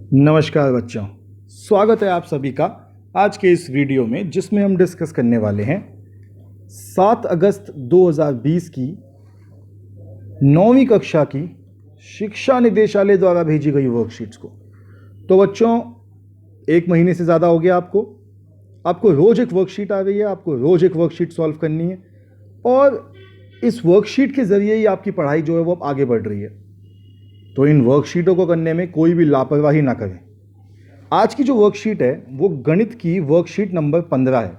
नमस्कार बच्चों, स्वागत है आप सभी का आज के इस वीडियो में, जिसमें हम डिस्कस करने वाले हैं 7 अगस्त 2020 की 9वीं कक्षा की शिक्षा निदेशालय द्वारा भेजी गई वर्कशीट्स को। तो बच्चों, 1 महीने से ज़्यादा हो गया आपको रोज़ एक वर्कशीट आ रही है, आपको रोज़ एक वर्कशीट सॉल्व करनी है और इस वर्कशीट के ज़रिए ही आपकी पढ़ाई जो है वो अब आगे बढ़ रही है। तो इन वर्कशीटों को करने में कोई भी लापरवाही ना करें। आज की जो वर्कशीट है वो गणित की वर्कशीट नंबर 15 है।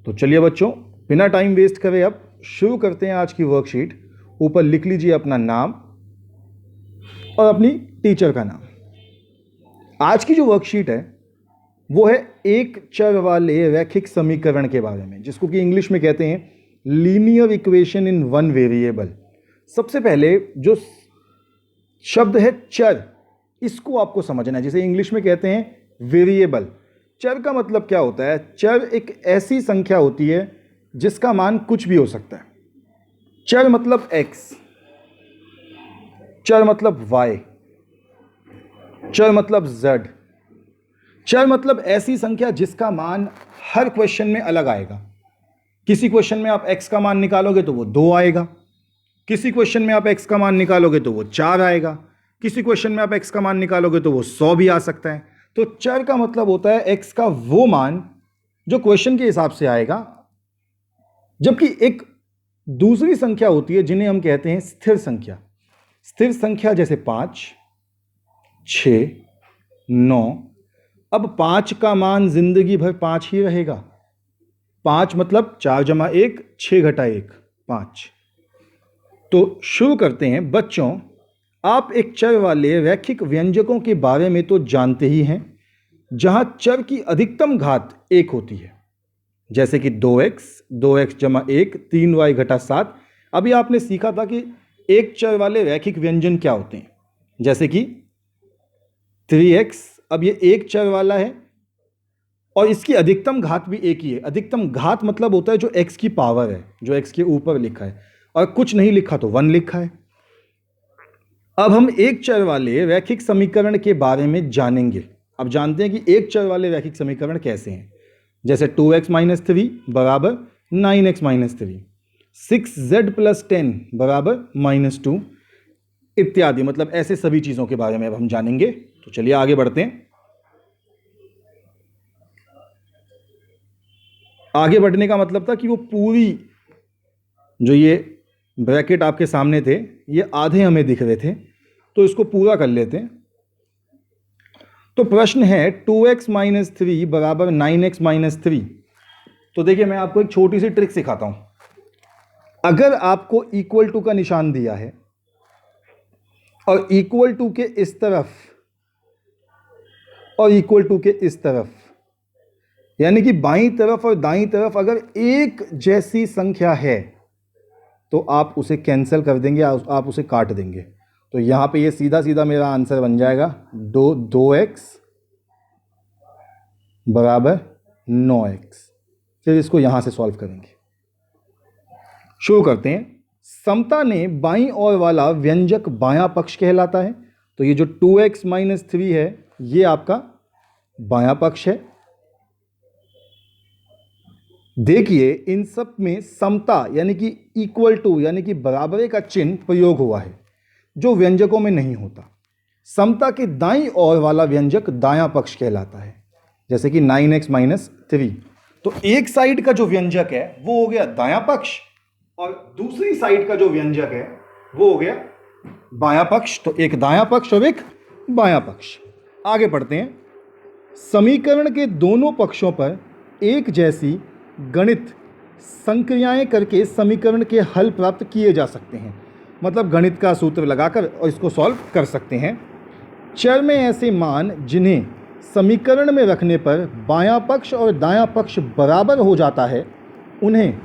तो चलिए बच्चों, बिना टाइम वेस्ट करे अब शुरू करते हैं आज की वर्कशीट। ऊपर लिख लीजिए अपना नाम और अपनी टीचर का नाम। आज की जो वर्कशीट है वो है एक चर वाले रैखिक समीकरण के बारे में, जिसको कि इंग्लिश में कहते हैं linear equation in one variable. सबसे पहले जो शब्द है चर, इसको आपको समझना है। जिसे इंग्लिश में कहते हैं वेरिएबल। चर का मतलब क्या होता है? चर एक ऐसी संख्या होती है जिसका मान कुछ भी हो सकता है। चर मतलब x, चर मतलब y, चर मतलब z। चर मतलब ऐसी संख्या जिसका मान हर क्वेश्चन में अलग आएगा। किसी क्वेश्चन में आप x का मान निकालोगे तो वो 2 आएगा, किसी क्वेश्चन में आप x का मान निकालोगे तो वो 4 आएगा, किसी क्वेश्चन में आप x का मान निकालोगे तो वो 100 भी आ सकता है। तो चर का मतलब होता है x का वो मान जो क्वेश्चन के हिसाब से आएगा। जबकि एक दूसरी संख्या होती है जिन्हें हम कहते हैं स्थिर संख्या। स्थिर संख्या जैसे 5, 6, 9। अब 5 का मान जिंदगी भर 5 ही रहेगा। 5 मतलब 4 जमा 1, 6 घटा 1, 5। तो शुरू करते हैं बच्चों। आप एक चर वाले रैखिक व्यंजकों के बारे में तो जानते ही हैं, जहां चर की अधिकतम घात 1 होती है, जैसे कि 2x जमा 1, 3y घटा 7। अभी आपने सीखा था कि एक चर वाले रैखिक व्यंजन क्या होते हैं, जैसे कि 3x। अब ये एक चर वाला है और इसकी अधिकतम घात भी 1 ही है। अधिकतम घात मतलब होता है जो x की पावर है, जो x के ऊपर लिखा है, और कुछ नहीं लिखा तो 1 लिखा है। अब हम एक चर वाले रैखिक समीकरण के बारे में जानेंगे। अब जानते हैं कि एक चर वाले रैखिक समीकरण कैसे हैं, जैसे 2x - 3 बराबर 9x - 3, 6z + 10 बराबर -2 इत्यादि। मतलब ऐसे सभी चीज़ों के बारे में अब हम जानेंगे। तो चलिए आगे बढ़ते हैं। आगे बढ़ने का मतलब था कि वो पूरी जो ये ब्रैकेट आपके सामने थे, ये आधे हमें दिख रहे थे, तो इसको पूरा कर लेते हैं। तो प्रश्न है 2x - 3 बराबर 9x - 3। तो देखिए, मैं आपको एक छोटी सी ट्रिक सिखाता हूं। अगर आपको इक्वल टू का निशान दिया है और इक्वल टू के इस तरफ और इक्वल टू के इस तरफ, यानी कि बाईं तरफ और दाईं तरफ अगर एक जैसी संख्या है तो आप उसे कैंसिल कर देंगे, आप उसे काट देंगे। तो यहाँ पे ये सीधा सीधा मेरा आंसर बन जाएगा 2x बराबर 9x। फिर इसको यहाँ से सॉल्व करेंगे। शुरू करते हैं। समता ने बाईं ओर वाला व्यंजक बायां पक्ष कहलाता है। तो ये जो 2x - 3 है, ये आपका बायां पक्ष है। देखिए, इन सब में समता यानी कि इक्वल टू यानी कि बराबरी का चिन्ह प्रयोग हुआ है, जो व्यंजकों में नहीं होता। समता के दाईं ओर वाला व्यंजक दायां पक्ष कहलाता है, जैसे कि 9x - 3। तो एक साइड का जो व्यंजक है वो हो गया दायां पक्ष और दूसरी साइड का जो व्यंजक है वो हो गया बायां पक्ष। तो एक दायां पक्ष और एक बायां पक्ष। आगे बढ़ते हैं। समीकरण के दोनों पक्षों पर एक जैसी गणित संक्रियाएं करके समीकरण के हल प्राप्त किए जा सकते हैं। मतलब गणित का सूत्र लगाकर और इसको सॉल्व कर सकते हैं। चर में ऐसे मान जिन्हें समीकरण में रखने पर बायां पक्ष और दायां पक्ष बराबर हो जाता है, उन्हें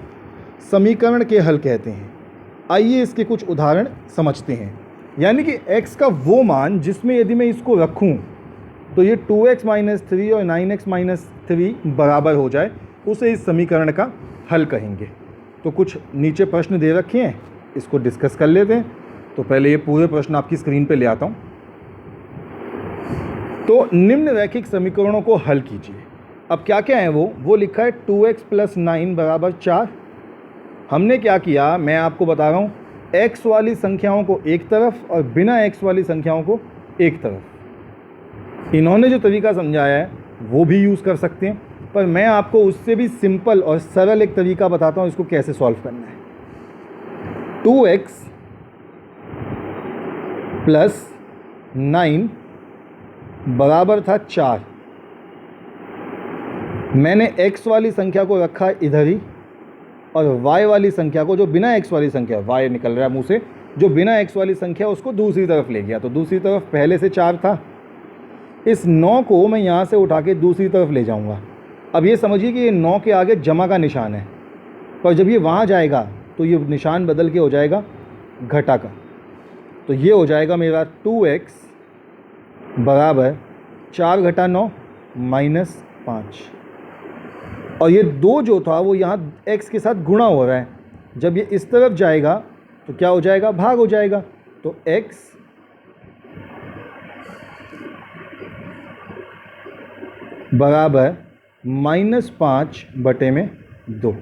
समीकरण के हल कहते हैं। आइए इसके कुछ उदाहरण समझते हैं। यानी कि x का वो मान जिसमें यदि मैं इसको रखूं तो ये 2x - 3 और 9x - 3 बराबर हो जाए, उसे इस समीकरण का हल कहेंगे। तो कुछ नीचे प्रश्न दे रखे हैं, इसको डिस्कस कर लेते हैं। तो पहले ये पूरे प्रश्न आपकी स्क्रीन पे ले आता हूँ। तो निम्न रैखिक समीकरणों को हल कीजिए। अब क्या क्या है वो लिखा है 2x + 9 = 4। हमने क्या किया, मैं आपको बता रहा हूँ, x वाली संख्याओं को एक तरफ और बिना x वाली संख्याओं को एक तरफ। इन्होंने जो तरीका समझाया है वो भी यूज़ कर सकते हैं, पर मैं आपको उससे भी सिंपल और सरल एक तरीका बताता हूँ इसको कैसे सॉल्व करना है। 2x + 9 बराबर था 4। मैंने x वाली संख्या को रखा इधर ही और y वाली संख्या को, जो बिना x वाली संख्या, y निकल रहा है मुँह से, जो बिना x वाली संख्या उसको दूसरी तरफ ले गया। तो दूसरी तरफ पहले से 4 था, इस 9 को मैं यहाँ से उठा के दूसरी तरफ ले जाऊँगा। अब ये समझिए कि ये 9 के आगे जमा का निशान है, पर जब ये वहाँ जाएगा तो ये निशान बदल के हो जाएगा घटा का। तो ये हो जाएगा मेरा 2x बराबर 4 घटा 9 -5। और ये 2 जो था वो यहाँ x के साथ गुणा हो रहा है। जब ये इस तरफ जाएगा तो क्या हो जाएगा, भाग हो जाएगा। तो x बराबर -5/2।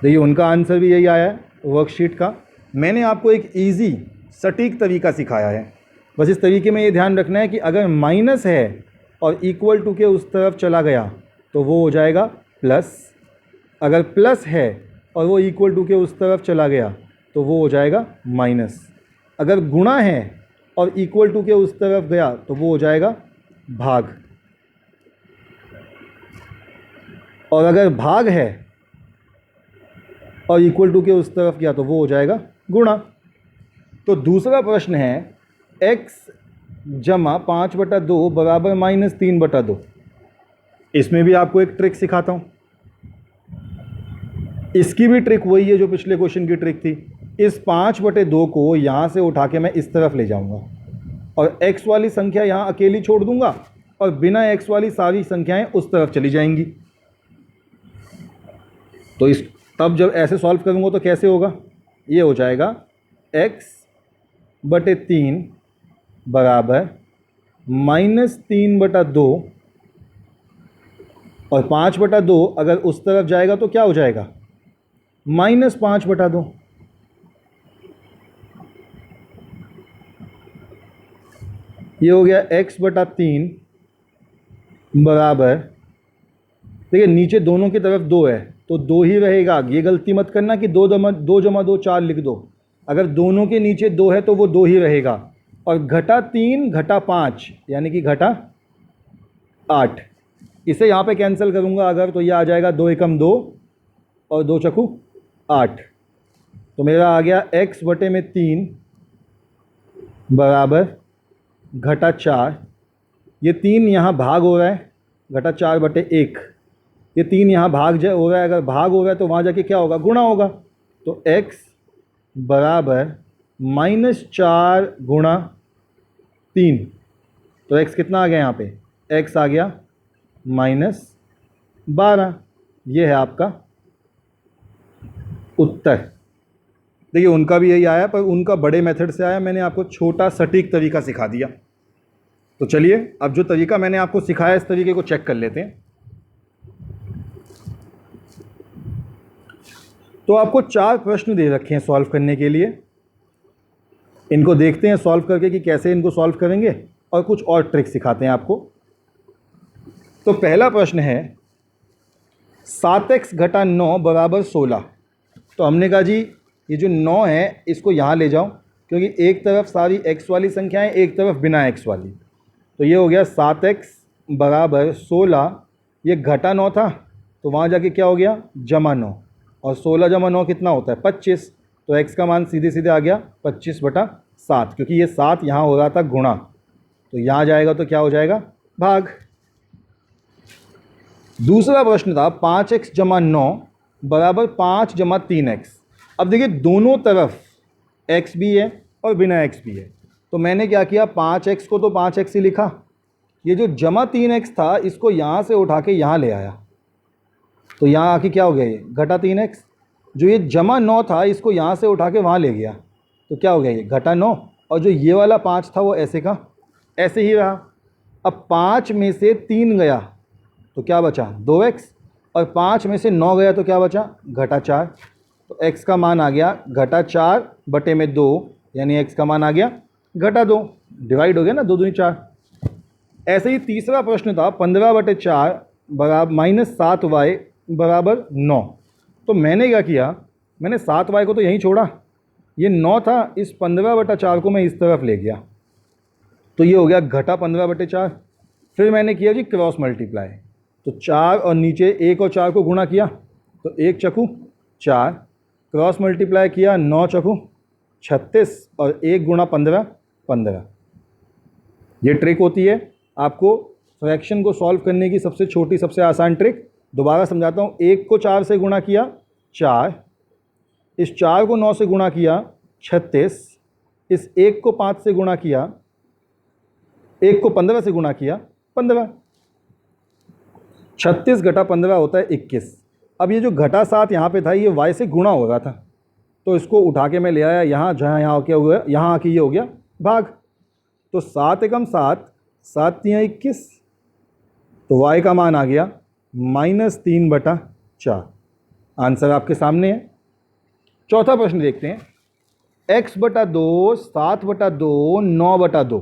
देखिए उनका आंसर भी यही आया है वर्कशीट का। मैंने आपको एक इजी सटीक तरीका सिखाया है। बस इस तरीके में ये ध्यान रखना है कि अगर माइनस है और इक्वल टू के उस तरफ चला गया तो वो हो जाएगा प्लस, अगर प्लस है और वो इक्वल टू के उस तरफ चला गया तो वो हो जाएगा माइनस, अगर गुणा है और इक्वल टू के उस तरफ गया तो वो हो जाएगा भाग, और अगर भाग है और इक्वल टू के उस तरफ गया तो वो हो जाएगा गुणा। तो दूसरा प्रश्न है x = 5/2 बराबर -3/2। इसमें भी आपको एक ट्रिक सिखाता हूँ। इसकी भी ट्रिक वही है जो पिछले क्वेश्चन की ट्रिक थी। इस 5/2 को यहाँ से उठा के मैं इस तरफ ले जाऊँगा और x वाली संख्या यहाँ अकेली छोड़ दूँगा और बिना x वाली सारी संख्याएं उस तरफ चली जाएंगी। तो इस तब जब ऐसे सॉल्व करूँगा तो कैसे होगा, ये हो जाएगा x/3 बराबर -3/2 और 5/2 अगर उस तरफ जाएगा तो क्या हो जाएगा, -5/2। ये हो गया x/3 बराबर, देखिए नीचे दोनों की तरफ 2 है तो 2 ही रहेगा। ये गलती मत करना कि 2 जमा 2 4 लिख दो। अगर दोनों के नीचे 2 है तो वो 2 ही रहेगा। और -3 - 5 यानी कि -8। इसे यहाँ पे कैंसिल करूँगा अगर, तो ये आ जाएगा 2 एकम 2 और 2 चक्कू 8। तो मेरा आ गया x/3 बराबर -4। ये 3 यहाँ भाग हो रहा है, -4/1। ये 3 यहाँ भाग हो रहा है, अगर भाग हो रहा है तो वहाँ जाके क्या होगा, गुणा होगा। तो x बराबर -4 गुणा 3। तो x कितना आ गया यहाँ पे, x आ गया -12। ये है आपका उत्तर। देखिए उनका भी यही आया, पर उनका बड़े मेथड से आया, मैंने आपको छोटा सटीक तरीका सिखा दिया। तो चलिए अब जो तरीका मैंने आपको सिखाया इस तरीके को चेक कर लेते हैं। तो आपको 4 प्रश्न दे रखे हैं सॉल्व करने के लिए। इनको देखते हैं सॉल्व करके कि कैसे इनको सॉल्व करेंगे और कुछ और ट्रिक सिखाते हैं आपको। तो पहला प्रश्न है 7x - 9 बराबर 16। तो हमने कहा जी ये जो 9 है इसको यहाँ ले जाओ, क्योंकि एक तरफ सारी x वाली संख्याएं, एक तरफ बिना x वाली। तो ये हो गया 7x बराबर 16। ये घटा 9 था तो वहाँ जाके क्या हो गया, जमा 9। और 16 जमा 9 कितना होता है, 25। तो x का मान सीधे सीधे आ गया 25/7, क्योंकि ये 7 यहाँ हो रहा था गुणा, तो यहाँ जाएगा तो क्या हो जाएगा, भाग। दूसरा प्रश्न था 5x + 9 बराबर 5 + 3x। अब देखिए दोनों तरफ x भी है और बिना x भी है, तो मैंने क्या किया, 5x को तो 5x ही लिखा, ये जो जमा 3x था इसको यहाँ से उठा के यहाँ ले आया। तो यहाँ आके क्या हो गया, ये घटा 3x। जो ये जमा 9 था इसको यहाँ से उठा के वहाँ ले गया, तो क्या हो गया, ये घटा 9। और जो ये वाला 5 था वो ऐसे का ऐसे ही रहा। अब 5 में से 3 गया तो क्या बचा 2x, और 5 में से 9 गया तो क्या बचा -4। तो x का मान आ गया -4/2, यानी x का मान आ गया -2। डिवाइड हो गया ना, 2 दूनी 4। ऐसे ही तीसरा प्रश्न था 15/4 बराबर -7y बराबर 9। तो मैंने क्या किया, मैंने 7y को तो यहीं छोड़ा, ये 9 था, इस 15/4 को मैं इस तरफ ले गया, तो ये हो गया -15/4। फिर मैंने किया जी क्रॉस मल्टीप्लाई, तो 4 और नीचे 1 और 4 को गुणा किया, तो 1 चकू 4, क्रॉस मल्टीप्लाई किया 9 चकू 36, और 1 गुणा 15 15। ये ट्रिक होती है आपको फ्रैक्शन को सॉल्व करने की सबसे छोटी सबसे आसान ट्रिक। दोबारा समझाता हूँ, 1 को 4 से गुणा किया 4, इस 4 को 9 से गुणा किया 36, इस 1 को 5 से गुणा किया, 1 को 15 से गुणा किया 15। 36 घटा 15 होता है 21। अब ये जो घटा 7 यहाँ पे था, ये y से गुणा हो रहा था, तो इसको उठा के मैं ले आया यहाँ, जहाँ यहाँ क्या हुआ, यहाँ आके ये हो गया भाग। तो 7 एकम 7, 7 तियाँ 21, तो y का मान आ गया -3/4। आंसर आपके सामने है। चौथा प्रश्न देखते हैं, x/2, 7/2, 9/2।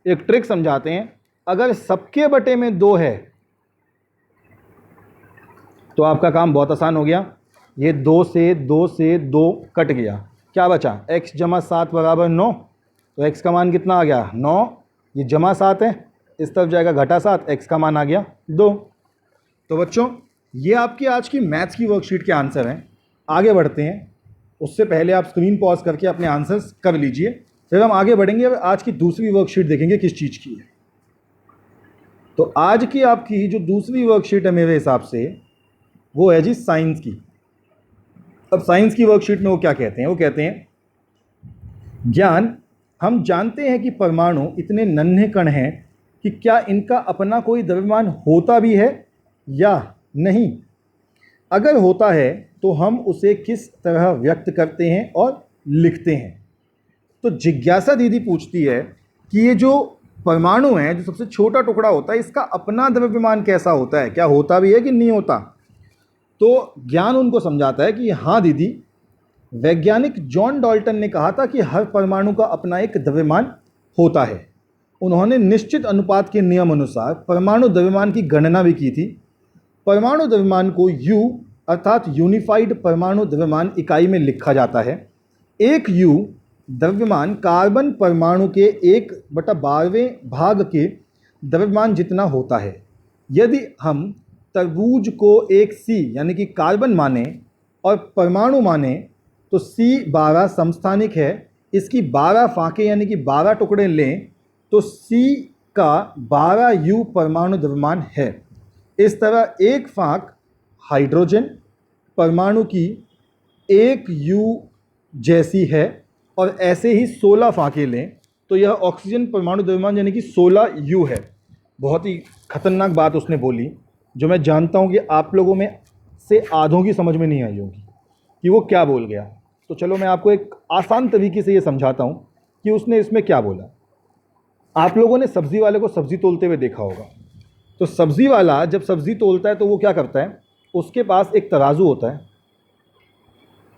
एक ट्रिक समझाते हैं, अगर सबके बटे में 2 है तो आपका काम बहुत आसान हो गया। ये 2 से 2 कट गया, क्या बचा x जमा 7 बराबर 9, तो x का मान कितना आ गया 9, ये जमा 7 है, इस तरफ जाएगा घटा 7, x का मान आ गया 2। तो बच्चों ये आपकी आज की मैथ्स की वर्कशीट के आंसर हैं। आगे बढ़ते हैं, उससे पहले आप स्क्रीन पॉज करके अपने आंसर्स कर लीजिए, फिर हम आगे बढ़ेंगे। आज की दूसरी वर्कशीट देखेंगे किस चीज़ की है। तो आज की आपकी जो दूसरी वर्कशीट है मेरे हिसाब से वो है जी साइंस की। अब साइंस की वर्कशीट में वो क्या कहते हैं, वो कहते हैं ज्ञान, हम जानते हैं कि परमाणु इतने नन्हे कण हैं कि क्या इनका अपना कोई द्रव्यमान होता भी है या नहीं। अगर होता है तो हम उसे किस तरह व्यक्त करते हैं और लिखते हैं। तो जिज्ञासा दीदी पूछती है कि ये जो परमाणु है, जो सबसे छोटा टुकड़ा होता है, इसका अपना द्रव्यमान कैसा होता है, क्या होता भी है कि नहीं होता। तो ज्ञान उनको समझाता है कि हाँ दीदी, वैज्ञानिक जॉन डाल्टन ने कहा था कि हर परमाणु का अपना एक द्रव्यमान होता है। उन्होंने निश्चित अनुपात के नियम अनुसार परमाणु द्रव्यमान की गणना भी की थी। परमाणु द्रव्यमान को U अर्थात यूनिफाइड परमाणु द्रव्यमान इकाई में लिखा जाता है। एक U द्रव्यमान कार्बन परमाणु के 1/12वें भाग के द्रव्यमान जितना होता है। यदि हम तरबूज को एक C यानी कि कार्बन माने और परमाणु माने तो C12 समस्थानिक है, इसकी 12 फाँके यानी कि 12 टुकड़े लें तो C का 12U परमाणु द्रव्यमान है। इस तरह एक फाँक हाइड्रोजन परमाणु की 1U जैसी है, और ऐसे ही 16 फाँके लें तो यह ऑक्सीजन परमाणु द्रव्यमान यानी कि 16U है। बहुत ही खतरनाक बात उसने बोली, जो मैं जानता हूँ कि आप लोगों में से आधों की समझ में नहीं आई होगी कि वो क्या बोल गया। तो चलो मैं आपको एक आसान तरीके से ये समझाता हूँ कि उसने इसमें क्या बोला। आप लोगों ने सब्ज़ी वाले को सब्ज़ी तोलते हुए देखा होगा। तो सब्ज़ी वाला जब सब्ज़ी तोलता है तो वो क्या करता है, उसके पास एक तराजू होता है,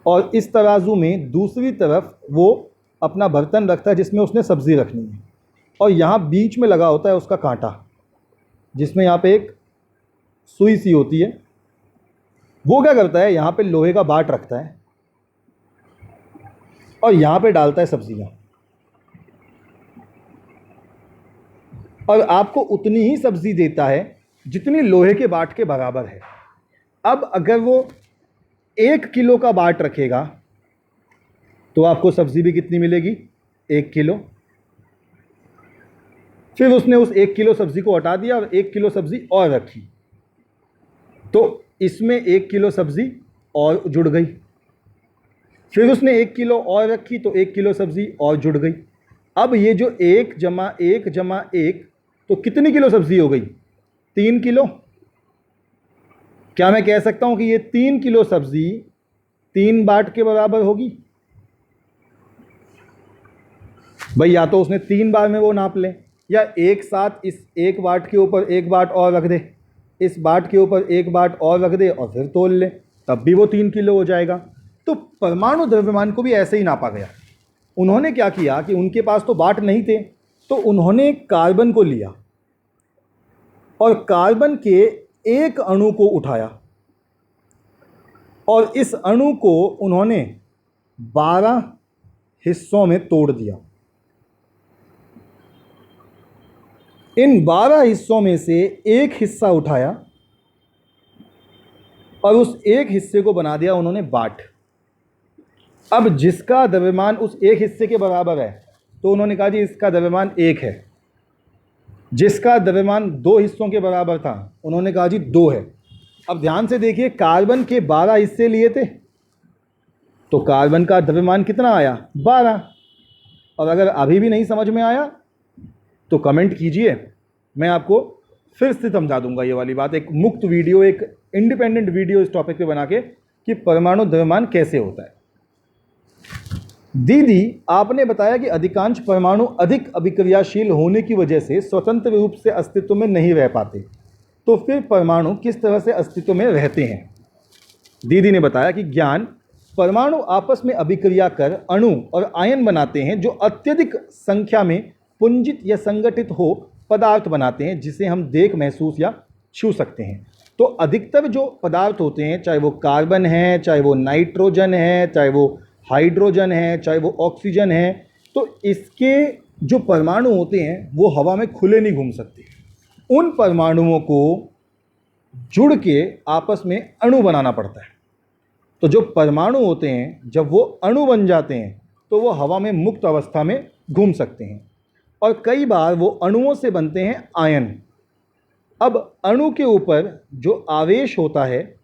और इस तराजू में दूसरी तरफ वो अपना बर्तन रखता है जिसमें उसने सब्ज़ी रखनी है, और यहाँ बीच में लगा होता है उसका कांटा, जिसमें यहाँ पे एक सुई सी होती है। वो क्या करता है, यहाँ पे लोहे का बाट रखता है और यहाँ पे डालता है सब्जियाँ, और आपको उतनी ही सब्जी देता है जितनी लोहे के बाट के बराबर है। अब अगर वो 1 किलो का बाट रखेगा तो आपको सब्जी भी कितनी मिलेगी, 1 किलो। फिर उसने उस 1 किलो सब्जी को हटा दिया और 1 किलो सब्जी और रखी, तो इसमें 1 किलो सब्जी और जुड़ गई। फिर उसने 1 किलो और रखी तो 1 किलो सब्जी और जुड़ गई। अब ये जो 1 जमा 1 जमा 1, तो कितनी किलो सब्जी हो गई, 3 किलो। क्या मैं कह सकता हूं कि ये 3 किलो सब्जी 3 बाट के बराबर होगी। भाई या तो उसने 3 बार में वो नाप लें, या एक साथ इस एक वाट के ऊपर एक वाट और रख दे, इस वाट के ऊपर एक वाट और रख दे और फिर तोल ले, तब भी वो 3 किलो हो जाएगा। तो परमाणु द्रव्यमान को भी ऐसे ही नापा गया। उन्होंने क्या किया कि उनके पास तो वाट नहीं थे, तो उन्होंने कार्बन को लिया और कार्बन के एक अणु को उठाया और इस अणु को उन्होंने 12 हिस्सों में तोड़ दिया। इन 12 हिस्सों में से एक हिस्सा उठाया और उस एक हिस्से को बना दिया उन्होंने वाट। अब जिसका द्रव्यमान उस एक हिस्से के बराबर है, तो उन्होंने कहा जी इसका द्रव्यमान 1 है। जिसका द्रव्यमान 2 हिस्सों के बराबर था, उन्होंने कहा जी 2 है। अब ध्यान से देखिए, कार्बन के 12 हिस्से लिए थे, तो कार्बन का द्रव्यमान कितना आया? 12। और अगर अभी भी नहीं समझ में आया तो कमेंट कीजिए, मैं आपको फिर से समझा दूंगा ये वाली बात, एक मुक्त वीडियो, एक इंडिपेंडेंट वीडियो इस टॉपिक पे बना के कि परमाणु द्रव्यमान कैसे होता है। दीदी, आपने बताया कि अधिकांश परमाणु अधिक अभिक्रियाशील होने की वजह से स्वतंत्र रूप से अस्तित्व में नहीं रह पाते, तो फिर परमाणु किस तरह से अस्तित्व में रहते हैं? दीदी ने बताया कि ज्ञान परमाणु आपस में अभिक्रिया कर अणु और आयन बनाते हैं जो अत्यधिक संख्या में पुंजित या संगठित हो पदार्थ बनाते हैं, जिसे हम देख, महसूस या छू सकते हैं। तो अधिकतर जो पदार्थ होते हैं, चाहे वो कार्बन है, चाहे वो नाइट्रोजन है, चाहे वो हाइड्रोजन है, चाहे वो ऑक्सीजन है, तो इसके जो परमाणु होते हैं वो हवा में खुले नहीं घूम सकते। उन परमाणुओं को जुड़ के आपस में अणु बनाना पड़ता है। तो जो परमाणु होते हैं, जब वो अणु बन जाते हैं तो वो हवा में मुक्त अवस्था में घूम सकते हैं और कई बार वो अणुओं से बनते हैं आयन। अब अणु के ऊपर जो आवेश होता है,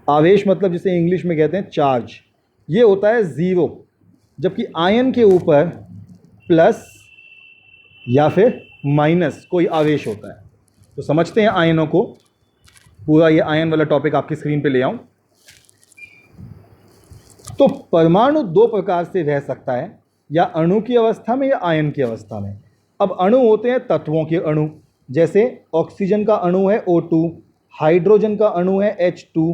आवेश मतलब जिसे इंग्लिश में कहते हैं चार्ज, ये होता है 0, जबकि आयन के ऊपर प्लस या फिर माइनस कोई आवेश होता है। तो समझते हैं आयनों को, पूरा ये आयन वाला टॉपिक आपकी स्क्रीन पे ले आऊं। तो परमाणु 2 प्रकार से रह सकता है, या अणु की अवस्था में या आयन की अवस्था में। अब अणु होते हैं तत्वों के अणु, जैसे ऑक्सीजन का अणु है O2, हाइड्रोजन का अणु है H2,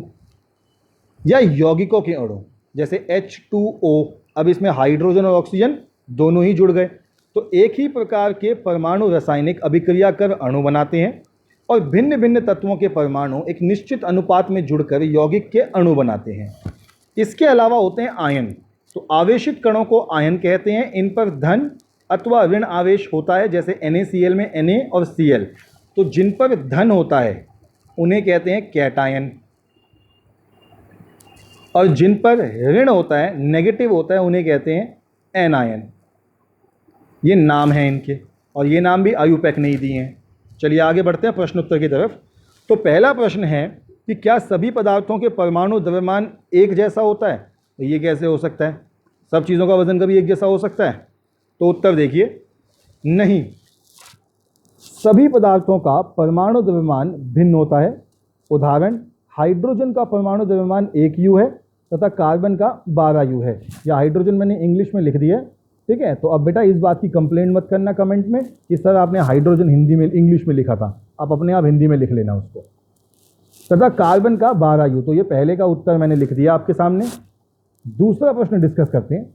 या यौगिकों के अणु जैसे H2O। अब इसमें हाइड्रोजन और ऑक्सीजन दोनों ही जुड़ गए, तो एक ही प्रकार के परमाणु रासायनिक अभिक्रिया कर अणु बनाते हैं और भिन्न भिन्न तत्वों के परमाणु एक निश्चित अनुपात में जुड़कर यौगिक के अणु बनाते हैं। इसके अलावा होते हैं आयन। तो आवेशित कणों को आयन कहते हैं। इन पर धन अथवा ऋण आवेश होता है, जैसे NaCl में Na और Cl। तो जिन पर धन होता है उन्हें कहते हैं कैटायन, और जिन पर ऋण होता है, नेगेटिव होता है, उन्हें कहते हैं एनायन। ये नाम हैं इनके, और ये नाम भी आयुपैक नहीं दिए हैं। चलिए आगे बढ़ते हैं प्रश्न उत्तर की तरफ। तो पहला प्रश्न है कि क्या सभी पदार्थों के परमाणु द्रव्यमान एक जैसा होता है? तो ये कैसे हो सकता है? सब चीज़ों का वजन कभी एक जैसा हो सकता है? तो उत्तर देखिए, नहीं। सभी पदार्थों का परमाणु द्रव्यमान भिन्न होता है। उदाहरण, हाइड्रोजन का परमाणु द्रव्यमान 1 U है तथा कार्बन का 12 U है। या हाइड्रोजन मैंने इंग्लिश में लिख दिया है, ठीक है। तो अब बेटा इस बात की कंप्लेंट मत करना कमेंट में कि सर आपने हाइड्रोजन हिंदी में इंग्लिश में लिखा था, आप अपने आप हिंदी में लिख लेना उसको। तथा कार्बन का 12 U। तो ये पहले का उत्तर मैंने लिख दिया आपके सामने। दूसरा प्रश्न डिस्कस करते हैं।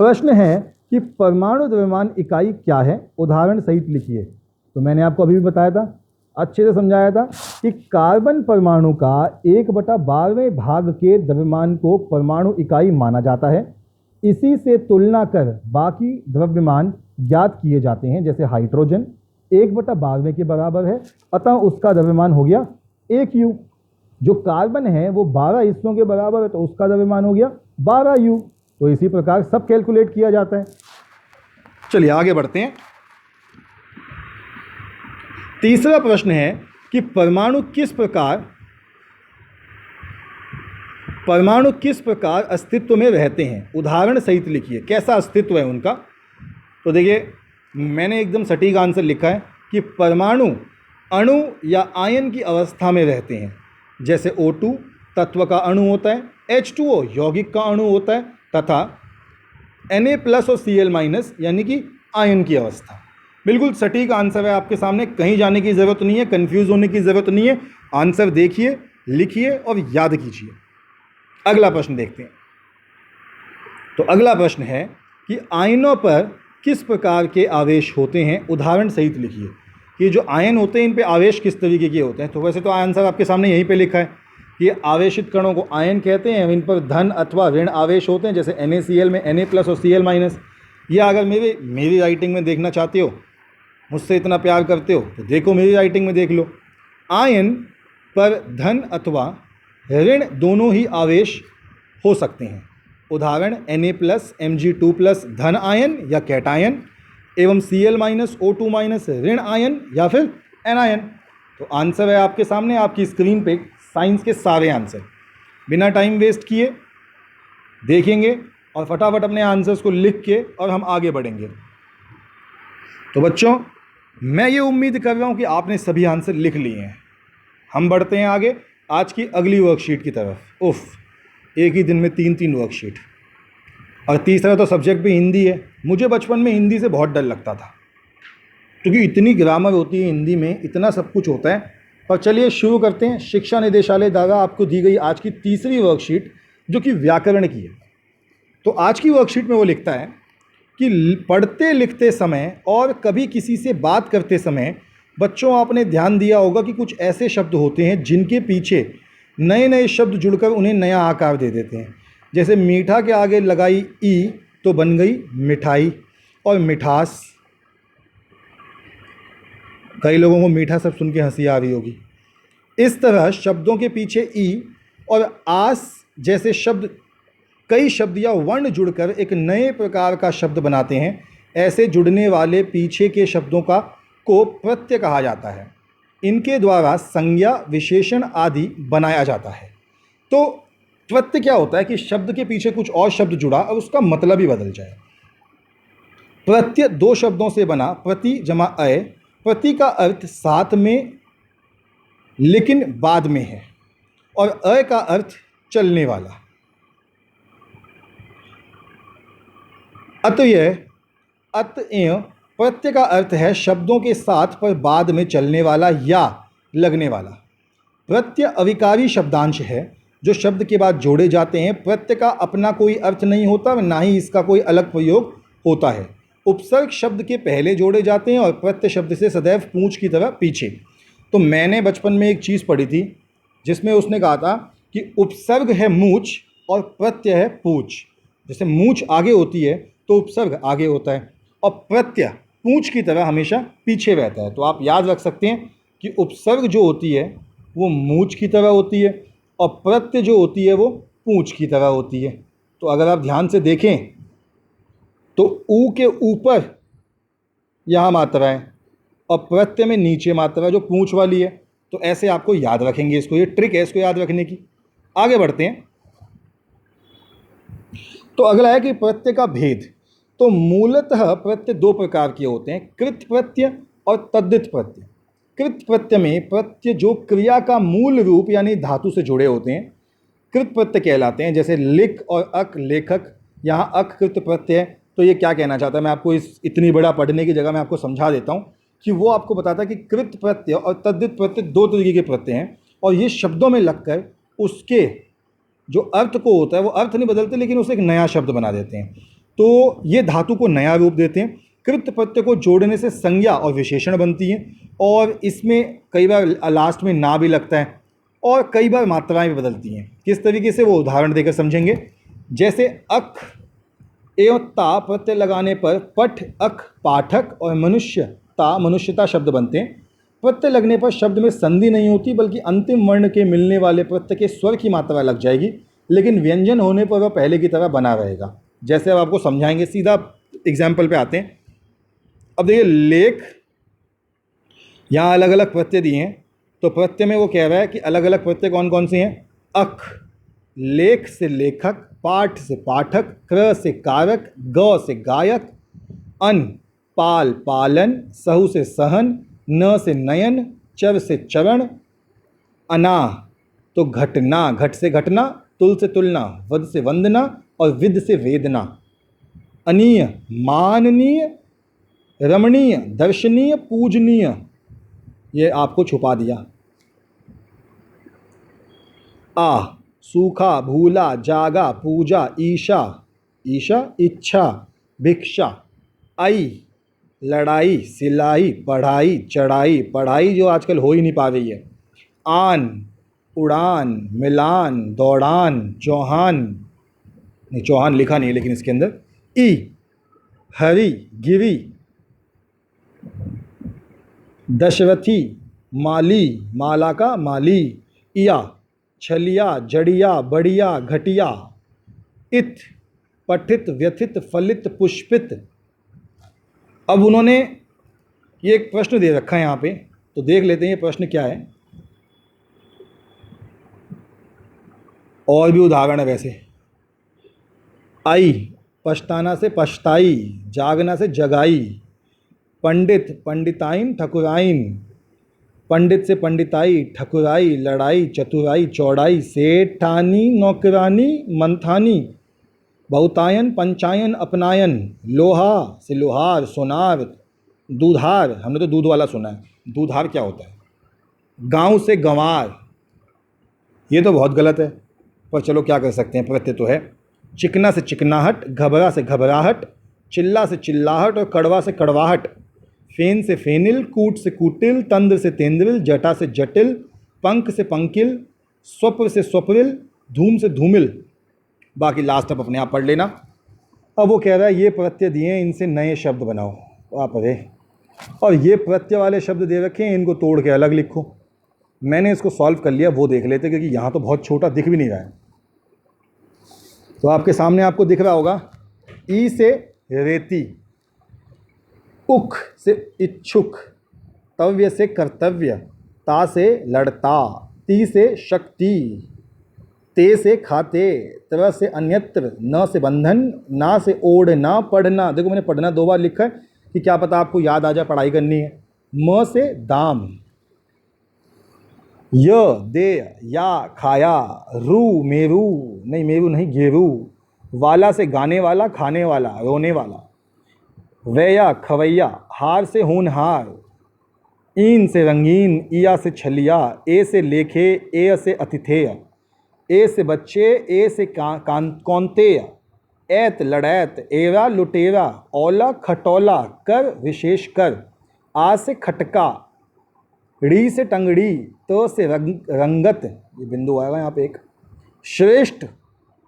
प्रश्न है कि परमाणु द्रव्यमान इकाई क्या है, उदाहरण सहित लिखिए। तो मैंने आपको अभी भी बताया था, अच्छे से समझाया था कि कार्बन परमाणु का 1/12वें भाग के द्रव्यमान को परमाणु इकाई माना जाता है। इसी से तुलना कर बाकी द्रव्यमान ज्ञात किए जाते हैं। जैसे हाइड्रोजन 1/12वें के बराबर है, अतः उसका द्रव्यमान हो गया 1 U। जो कार्बन है वो 12 हिस्सों के बराबर है, तो उसका द्रव्यमान हो गया 12 U। तो इसी प्रकार सब कैलकुलेट किया जाता है। चलिए आगे बढ़ते हैं। तीसरा प्रश्न है कि परमाणु किस प्रकार अस्तित्व में रहते हैं, उदाहरण सहित लिखिए। कैसा अस्तित्व है उनका? तो देखिए, मैंने एकदम सटीक आंसर लिखा है कि परमाणु अणु या आयन की अवस्था में रहते हैं। जैसे O2 तत्व का अणु होता है, H2O यौगिक का अणु होता है, तथा Na+ और Cl- यानी कि आयन की अवस्था। बिल्कुल सटीक आंसर है आपके सामने, कहीं जाने की ज़रूरत नहीं है, कंफ्यूज होने की ज़रूरत नहीं है। आंसर देखिए, लिखिए और याद कीजिए। अगला प्रश्न देखते हैं। तो अगला प्रश्न है कि आयनों पर किस प्रकार के आवेश होते हैं, उदाहरण सहित लिखिए। कि जो आयन होते हैं इन पे आवेश किस तरीके के होते हैं। तो वैसे तो आंसर आपके सामने यहीं पे लिखा है कि आवेशित कणों को आयन कहते हैं, इन पर धन अथवा ऋण आवेश होते हैं, जैसे NaCl में Na+ और Cl-। या अगर मेरी राइटिंग में देखना चाहते हो, मुझसे इतना प्यार करते हो, तो देखो मेरी राइटिंग में देख लो। आयन पर धन अथवा ऋण दोनों ही आवेश हो सकते हैं। उदाहरण Na+, Mg2+ धन आयन या कैटायन, एवं Cl-, O2- ऋण आयन या फिर एनायन। तो आंसर है आपके सामने, आपकी स्क्रीन पे साइंस के सारे आंसर। बिना टाइम वेस्ट किए देखेंगे और फटाफट अपने आंसर्स को लिख के और हम आगे बढ़ेंगे। तो बच्चों, मैं ये उम्मीद कर रहा हूँ कि आपने सभी आंसर लिख लिए हैं। हम बढ़ते हैं आगे आज की अगली वर्कशीट की तरफ। उफ, एक ही दिन में 3 वर्कशीट, और तीसरा तो सब्जेक्ट भी हिंदी है। मुझे बचपन में हिंदी से बहुत डर लगता था, क्योंकि इतनी ग्रामर होती है हिंदी में, इतना सब कुछ होता है। पर चलिए शुरू करते हैं। शिक्षा निदेशालय द्वारा आपको दी गई आज की तीसरी वर्कशीट, जो कि व्याकरण की है। तो आज की वर्कशीट में वो लिखता है कि पढ़ते लिखते समय और कभी किसी से बात करते समय बच्चों आपने ध्यान दिया होगा कि कुछ ऐसे शब्द होते हैं जिनके पीछे नए नए शब्द जुड़कर उन्हें नया आकार दे देते हैं। जैसे मीठा के आगे लगाई ई तो बन गई मिठाई और मिठास। कई लोगों को मीठा सब सुन के हंसी आ रही होगी। इस तरह शब्दों के पीछे ई और आस जैसे शब्द, कई शब्द या वर्ण जुड़कर एक नए प्रकार का शब्द बनाते हैं। ऐसे जुड़ने वाले पीछे के शब्दों को प्रत्यय कहा जाता है। इनके द्वारा संज्ञा, विशेषण आदि बनाया जाता है। तो प्रत्यय क्या होता है कि शब्द के पीछे कुछ और शब्द जुड़ा और उसका मतलब ही बदल जाए। प्रत्यय 2 शब्दों से बना, प्रति जमा अय। प्रति का अर्थ साथ में लेकिन बाद में है, और अय का अर्थ चलने वाला। अतएव प्रत्यय का अर्थ है शब्दों के साथ पर बाद में चलने वाला या लगने वाला। प्रत्यय अविकारी शब्दांश है जो शब्द के बाद जोड़े जाते हैं। प्रत्यय का अपना कोई अर्थ नहीं होता, ना ही इसका कोई अलग प्रयोग होता है। उपसर्ग शब्द के पहले जोड़े जाते हैं और प्रत्यय शब्द से सदैव पूंछ की तरह पीछे। तो मैंने बचपन में एक चीज़ पढ़ी थी जिसमें उसने कहा था कि उपसर्ग है मूछ और प्रत्यय है पूछ। जैसे मूछ आगे होती है तो उपसर्ग आगे होता है, और प्रत्यय पूंछ की तरह हमेशा पीछे रहता है। तो आप याद रख सकते हैं कि उपसर्ग जो होती है वो मूछ की तरह होती है और प्रत्यय जो होती है वो पूंछ की तरह होती है। तो अगर आप ध्यान से देखें तो ऊ के ऊपर यहाँ मात्रा है और प्रत्यय में नीचे मात्रा जो पूंछ वाली है। तो ऐसे आपको याद रखेंगे इसको, ये ट्रिक है इसको याद रखने की। आगे बढ़ते हैं। तो अगला है कि प्रत्यय का भेद। तो मूलतः प्रत्यय 2 प्रकार के होते हैं, कृत प्रत्यय और तद्धित प्रत्यय। कृत प्रत्यय में प्रत्यय जो क्रिया का मूल रूप यानी धातु से जुड़े होते हैं कृत प्रत्यय कहलाते हैं। जैसे लिख और अक, लेखक, यहाँ अक कृत प्रत्यय है। तो ये क्या कहना चाहता है, मैं आपको इस इतनी बड़ा पढ़ने की जगह मैं आपको समझा देता हूँ कि वो आपको बताता है कि कृत प्रत्यय और तद्धित प्रत्यय 2 तरीके के प्रत्यय हैं, और ये शब्दों में लगकर उसके जो अर्थ को होता है वो अर्थ नहीं बदलते, लेकिन उसे एक नया शब्द बना देते हैं। तो ये धातु को नया रूप देते हैं। कृत प्रत्यय को जोड़ने से संज्ञा और विशेषण बनती हैं, और इसमें कई बार लास्ट में ना भी लगता है, और कई बार मात्राएं भी बदलती हैं। किस तरीके से, वो उदाहरण देकर समझेंगे। जैसे अक एवं ता प्रत्यय लगाने पर पठ, अक पाठक, और मनुष्य ता मनुष्यता शब्द बनते हैं। प्रत्यय लगने पर शब्द में संधि नहीं होती, बल्कि अंतिम वर्ण के मिलने वाले प्रत्यय के स्वर की मात्रा लग जाएगी, लेकिन व्यंजन होने पर वह पहले की तरह बना रहेगा। जैसे अब आपको समझाएंगे, सीधा एग्जाम्पल पे आते हैं। अब देखिए, लेख, यहाँ अलग अलग प्रत्यय दिए हैं। तो प्रत्यय में वो कह रहा है कि अलग अलग प्रत्यय कौन कौन से हैं। अक, लेख से लेखक, पाठ से पाठक, क्र से कारक, ग से गायक, अन पाल पालन, सहु से सहन, न से नयन, चर से चरण, अना तो घटना, घट से घटना, तुल से तुलना, वद से वंदना, और विद से वेदना, अनीय माननीय, रमणीय, दर्शनीय, पूजनीय, ये आपको छुपा दिया। आ, सूखा, भूला, जागा, पूजा, ईशा, ईशा इच्छा, भिक्षा। आई, लड़ाई, सिलाई, पढ़ाई, चढ़ाई, पढ़ाई जो आजकल हो ही नहीं पा रही है। आन, उड़ान, मिलान, दौड़ान, चौहान, नहीं चौहान लिखा नहीं है लेकिन इसके अंदर। ई, हरी, गिरी, दशरथी, माली, माला का माली, इया, छलिया, जड़िया, बढ़िया, घटिया। इत, पठित, व्यथित, फलित, पुष्पित। अब उन्होंने ये एक प्रश्न दे रखा है यहाँ पे, तो देख लेते हैं ये प्रश्न क्या है। और भी उदाहरण है वैसे। आई, पछताना से पछताई, जागना से जगाई। पंडित, पंडिताइन, ठकुराइन, पंडित से पंडिताई, ठकुराई, लड़ाई, चतुराई, चौड़ाई। सेठानी, नौकरानी, मंथानी। बहुतायन, पंचायन, अपनायन। लोहा से लोहार, सोनार, दूधार, हमने तो दूध वाला सुना है, दूधार क्या होता है। गांव से गंवार, ये तो बहुत गलत है, पर चलो क्या कर सकते हैं, प्रत्यय तो है। चिकना से चिकनाहट, घबरा से घबराहट, चिल्ला से चिल्लाहट और कड़वा से कड़वाहट। फेन से फेनिल, कूट से कूटिल, तंद्र से तेंद्रिल, जटा से जटिल, पंख से पंकिल, स्वप्र से स्वप्रिल, धूम से धूमिल। बाकी लास्ट आप अपने आप पढ़ लेना। अब वो कह रहा है ये प्रत्यय दिए हैं, इनसे नए शब्द बनाओ, आप अरे, और ये प्रत्यय वाले शब्द दे रखे हैं, इनको तोड़ के अलग लिखो। मैंने इसको सॉल्व कर लिया, वो देख लेते, क्योंकि यहाँ तो बहुत छोटा दिख भी नहीं रहा है। तो आपके सामने आपको दिख रहा होगा, ई से रेती, उख से इच्छुक, तव्य से कर्तव्य, ता से लड़ता, ती से शक्ति, ते से खाते, त्र से अन्यत्र, न से बंधन, ना से ओढ़ना, पढ़ना। देखो मैंने पढ़ना 2 बार लिखा है कि क्या पता आपको याद आ जाए, पढ़ाई करनी है। म से दाम, य दे, या खाया, रू मेरू, नहीं मेरू नहीं गेरू, वाला से गाने वाला, खाने वाला, रोने वाला। वैया खवैया, हार से होनहार, ईन से रंगीन, इया से छलिया, ए से लेखे, ए से अतिथेय, ए से बच्चे, ए से कौनतेय, ऐत लड़ैत, एरा लुटेरा, औला खटौला, कर विशेष कर, आ से खटका, ड़ी से टंगड़ी, त से रंगत, ये बिंदु आएगा यहाँ पे एक। श्रेष्ठ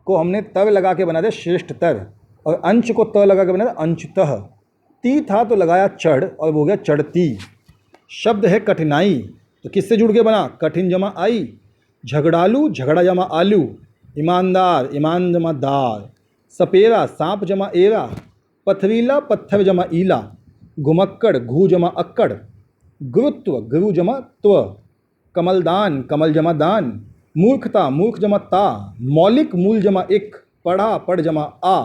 को हमने तर लगा के बना दिया श्रेष्ठ तर, और अंश को त लगा के बना दिया अंशतः। ती था तो लगाया चढ़, और हो गया चढ़ती। शब्द है कठिनाई, तो किससे जुड़ के बना, कठिन जमा आई। झगड़ालू, झगड़ा जमा आलू। ईमानदार, ईमान जमा दार। सपेरा, सांप जमा एरा। पथरीला, पत्थर जमा ईला। घुमक्कड़, घू जमा अक्कड़। गुरुत्व, गुरु जमा त्व। कमलदान, कमल जमा दान। मूर्खता, मूर्ख जमा ता। मौलिक, मूल जमा इक। पढ़ा, पढ़ जमा आ।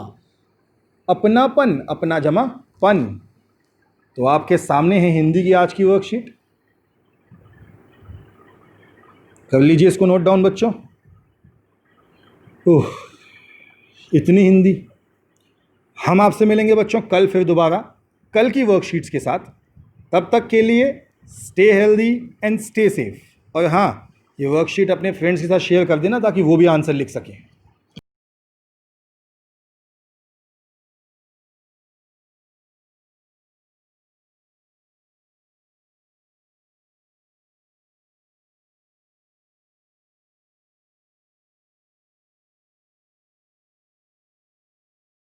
अपनापन, अपना जमा पन। तो आपके सामने है हिंदी की आज की वर्कशीट, कर लीजिए इसको नोट डाउन बच्चों। ओह, इतनी हिंदी। हम आपसे मिलेंगे बच्चों कल फिर दोबारा, कल की वर्कशीट्स के साथ। तब तक के लिए stay healthy and stay safe. और हाँ, ये वर्कशीट अपने फ्रेंड्स के साथ शेयर कर देना ताकि वो भी आंसर लिख सकें।